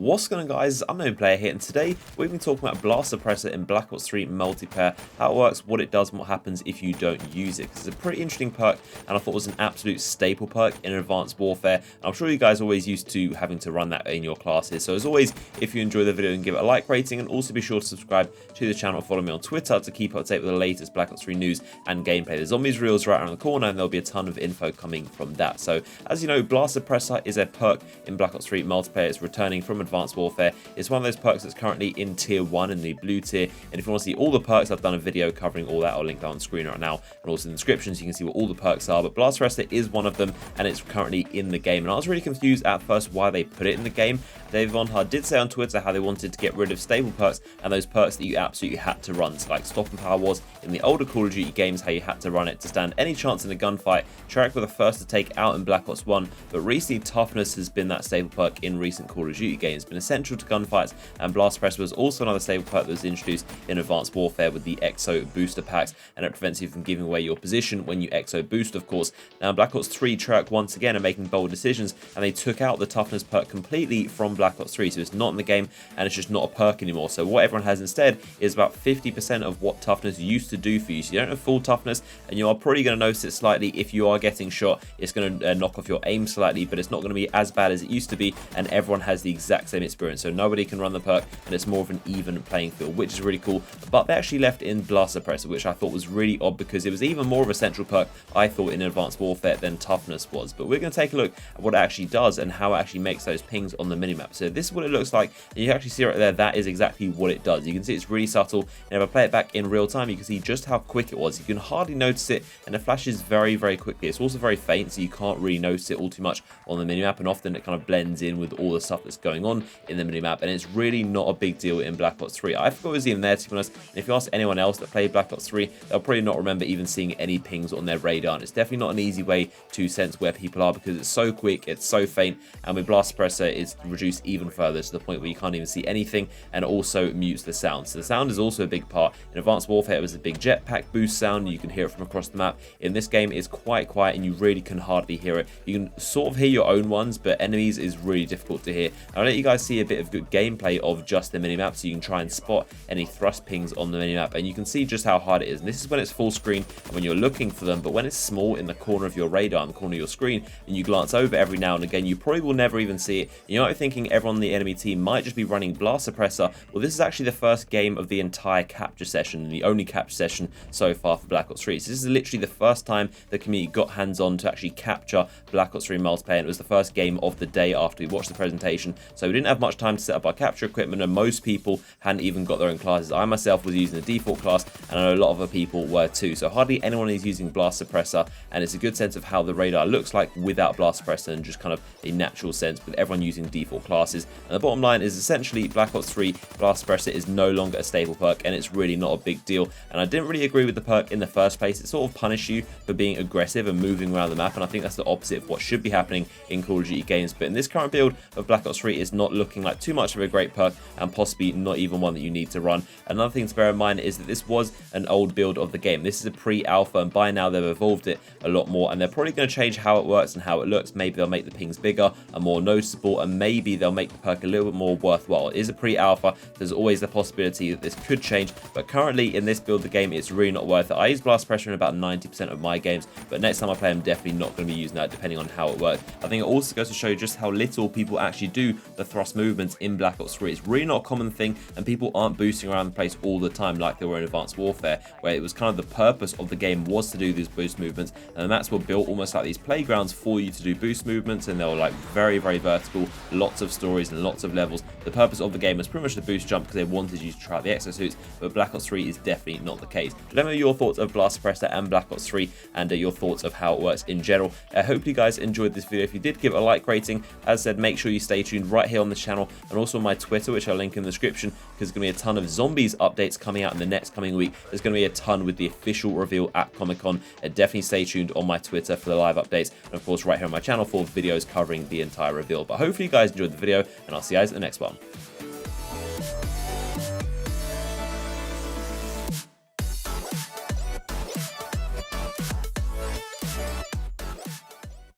What's going on, guys? Unknown Player here, and today we've been talking about Blast Suppressor in Black Ops 3 multiplayer, how it works, what it does, and what happens if you don't use it. It's a pretty interesting perk, and I thought it was an absolute staple perk in Advanced Warfare. And I'm sure you guys are always used to having to run that in your classes. So as always, if you enjoy the video, then give it a like rating, and also be sure to subscribe to the channel and follow me on Twitter to keep up to date with the latest Black Ops 3 news and gameplay. The zombies reels right around the corner, and there'll be a ton of info coming from that. So as you know, Blast Suppressor is a perk in Black Ops 3 multiplayer. It's returning from Advanced Warfare. It's one of those perks that's currently in tier 1 in the blue tier, and if you want to see all the perks, I've done a video covering all that. I'll link that on screen right now, and also in the description so you can see what all the perks are. But Blast Suppressor is one of them, and it's currently in the game, and I was really confused at first why they put it in the game. Dave Volant did say on Twitter how they wanted to get rid of stable perks and those perks that you absolutely had to run. So like Stop and Power was in the older Call of Duty games, how you had to run it to stand any chance in a gunfight. Trek were the first to take out in Black Ops 1, but recently Toughness has been that stable perk in recent Call of Duty games. It's been essential to gunfights, and Blast Suppressor was also another stable perk that was introduced in Advanced Warfare with the EXO booster packs, and it prevents you from giving away your position when you EXO boost, of course. Now Black Ops 3 Trek once again are making bold decisions, and they took out the Toughness perk completely from Black Ops 3, so it's not in the game and it's just not a perk anymore. So what everyone has instead is about 50% of what Toughness used to do for you. So you don't have full Toughness, and you are probably going to notice it slightly if you are getting shot. It's going to knock off your aim slightly, but it's not going to be as bad as it used to be, and everyone has the exact same experience. So nobody can run the perk, and it's more of an even playing field, which is really cool. But they actually left in Blast Suppressor, which I thought was really odd because it was even more of a central perk, I thought, in Advanced Warfare than Toughness was. But we're going to take a look at what it actually does and how it actually makes those pings on the minimap. So this is what it looks like, and you can actually see right there, that is exactly what it does. You can see it's really subtle, and if I play it back in real time, you can see just how quick it was. You can hardly notice it, and it flashes very, very quickly. It's also very faint, so you can't really notice it all too much on the minimap, and often it kind of blends in with all the stuff that's going on in the minimap, and it's really not a big deal in Black Ops 3. I forgot it was even there, to be honest, and if you ask anyone else that played Black Ops 3, they'll probably not remember even seeing any pings on their radar, and it's definitely not an easy way to sense where people are because it's so quick, it's so faint, and with Blast Suppressor it's reduced even further to the point where you can't even see anything, and it also mutes the sound. So the sound is also a big part. In Advanced Warfare it was a big jetpack boost sound, you can hear it from across the map. In this game it's quite quiet and you really can hardly hear it. You can sort of hear your own ones, but enemies is really difficult to hear. I'll let you guys see a bit of good gameplay of just the minimap so you can try and spot any thrust pings on the minimap, and you can see just how hard it is. And this is when it's full screen and when you're looking for them, but when it's small in the corner of your radar, in the corner of your screen, and you glance over every now and again, you probably will never even see it. You might be thinking everyone on the enemy team might just be running Blast Suppressor. Well, this is actually the first game of the entire capture session, the only capture session so far for Black Ops 3. So this is literally the first time the community got hands-on to actually capture Black Ops 3 multiplayer, and it was the first game of the day after we watched the presentation. So we didn't have much time to set up our capture equipment, and most people hadn't even got their own classes. I myself was using the default class, and I know a lot of other people were too. So hardly anyone is using Blast Suppressor, and it's a good sense of how the radar looks like without Blast Suppressor, and just kind of a natural sense with everyone using default classes. And the bottom line is essentially Black Ops 3 Blast Suppressor is no longer a stable perk, and it's really not a big deal. And I didn't really agree with the perk in the first place. It sort of punished you for being aggressive and moving around the map, and I think that's the opposite of what should be happening in Call of Duty games. But in this current build of Black Ops 3, it's not looking like too much of a great perk, and possibly not even one that you need to run. Another thing to bear in mind is that this was an old build of the game. This is a pre-alpha, and by now they've evolved it a lot more, and they're probably going to change how it works and how it looks. Maybe they'll make the pings bigger and more noticeable, and maybe they'll make the perk a little bit more worthwhile. It is a pre-alpha, there's always the possibility that this could change, but currently in this build of the game, it's really not worth it. I use Blast Suppressor in about 90% of my games, but next time I play, I'm definitely not going to be using that depending on how it works. I think it also goes to show just how little people actually do the thrust movements in Black Ops 3. It's really not a common thing, and people aren't boosting around the place all the time like they were in Advanced Warfare, where it was kind of the purpose of the game was to do these boost movements, and that's what built almost like these playgrounds for you to do boost movements, and they were like very, very vertical, lots of stories and lots of levels. The purpose of the game was pretty much the boost jump because they wanted you to try out the exosuits, but Black Ops 3 is definitely not the case. Let me know your thoughts of Blast Suppressor and Black Ops 3, and your thoughts of how it works in general. I hope you guys enjoyed this video. If you did, give it a like rating. As I said, make sure you stay tuned right here on this channel, and also on my Twitter, which I'll link in the description, because there's going to be a ton of zombies updates coming out in the next coming week. There's going to be a ton with the official reveal at Comic-Con, and definitely stay tuned on my Twitter for the live updates, and of course right here on my channel for videos covering the entire reveal. But hopefully you guys enjoyed the video, and I'll see you guys in the next one.